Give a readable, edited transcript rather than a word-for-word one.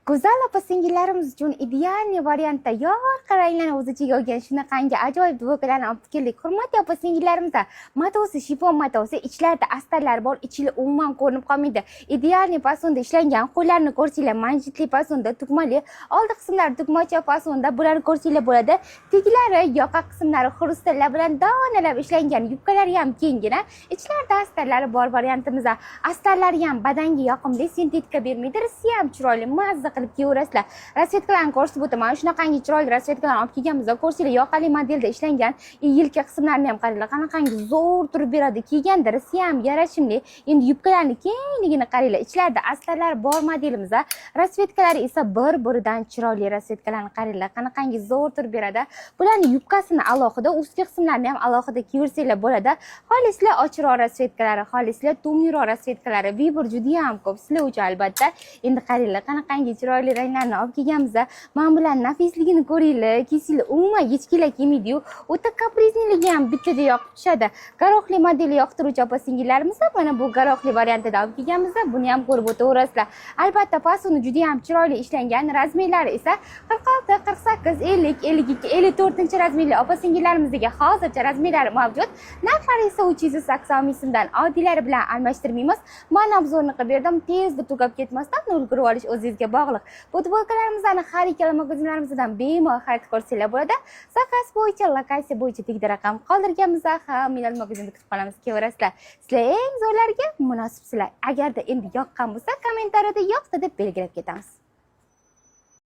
Go'zal opa-singillarimiz uchun ideal variantda yorqin ranglarni o'z ichiga olgan shunaqangi ajoyib duokalarni olib keldik. Hurmatli opa-singillarimizda matosi, shifon matosi, ichlarida astarlar bor, ichi umuman ko'rinib qolmaydi. Ideal fasonda ishlangan, qo'llarni ko'rsanglar manjitli fasonda, tugmali, oldi qismlari tugmacha fasonda, bularni ko'rsanglar bo'ladi. Teglari, yoqa qismlari xrustallar bilan donalab ishlangan, yubkalari ham kengina, ichlarida astarlari bor variantimizda. Astarlari ham badanga yoqimli, sintetika bermaydi, risi ham chiroyli, mazza qilib kiyaverasizlar. Rasvetkalarni ko'rsatib o'taman. Shunaqangi chiroyli rasvetkalarni olib kelganmizda, ko'rsanglar yoqali modelda ishlangan, yelka qismlarini ham qaranglar, qanaqangi zo'r turib beradi. Kiyganda risi ham yarashimli. Endi yubkalarni kengligini qaranglar. Ichlarida astarlar bor modelimizda. Rasvetkalari esa bir-biridan chiroyli rasvetkalarni qaranglar, qanaqangi zo'r turib beradi. Bularning yubkasini alohida, ustki qismlarini ham alohida kiyaversanglar bo'ladi. Xolislar ochiqroq rasvetkalari, xolislar to'mliroq rasvetkalari, vibr juda ham ko'p sizlar uchun albatta. Endi qaranglar, qanaqangi chiroyli ranglarni olib kelganmizda, mana bularning nafisligini ko'ringlar. Kiysanglar umuman yechkilar kelmaydi-yu, o'ta kaprizniligi ham bittada yoqib tushadi. Garoqli modeli yoqtiruvchi opa-singillarimizda mana bu garoqli variantida olib kelganmizda, buni ham ko'rib o'taverasizlar. Albatta fasoni juda ham chiroyli ishlangan, razmerlari esa 46, 48, 50, 52, 54 razmerli opa-singillarimizga hozircha razmerlari mavjud. Narxlari esa 380 ming so'mdan oddiylari bilan almashtirmaymiz. Men obzorni qilib berdim, tezda tugab ketmasdan ulgurib olish o'zingizga bog'liq. Bu futbolkalarimizni har ikkala magazinlarimizdan bemalol xarid qilsanglar bo'ladi. Zakaz bo'yicha, lokatsiya bo'yicha tegdi raqam qoldirganmizda ham Milal magazinda kutib qolamiz, kelaverasizlar. Sizlar eng zo'rlariga munosibsizlar. Agarda endi yoqqan bo'lsa, kommentariyada yoqdi deb belgilab ketamiz.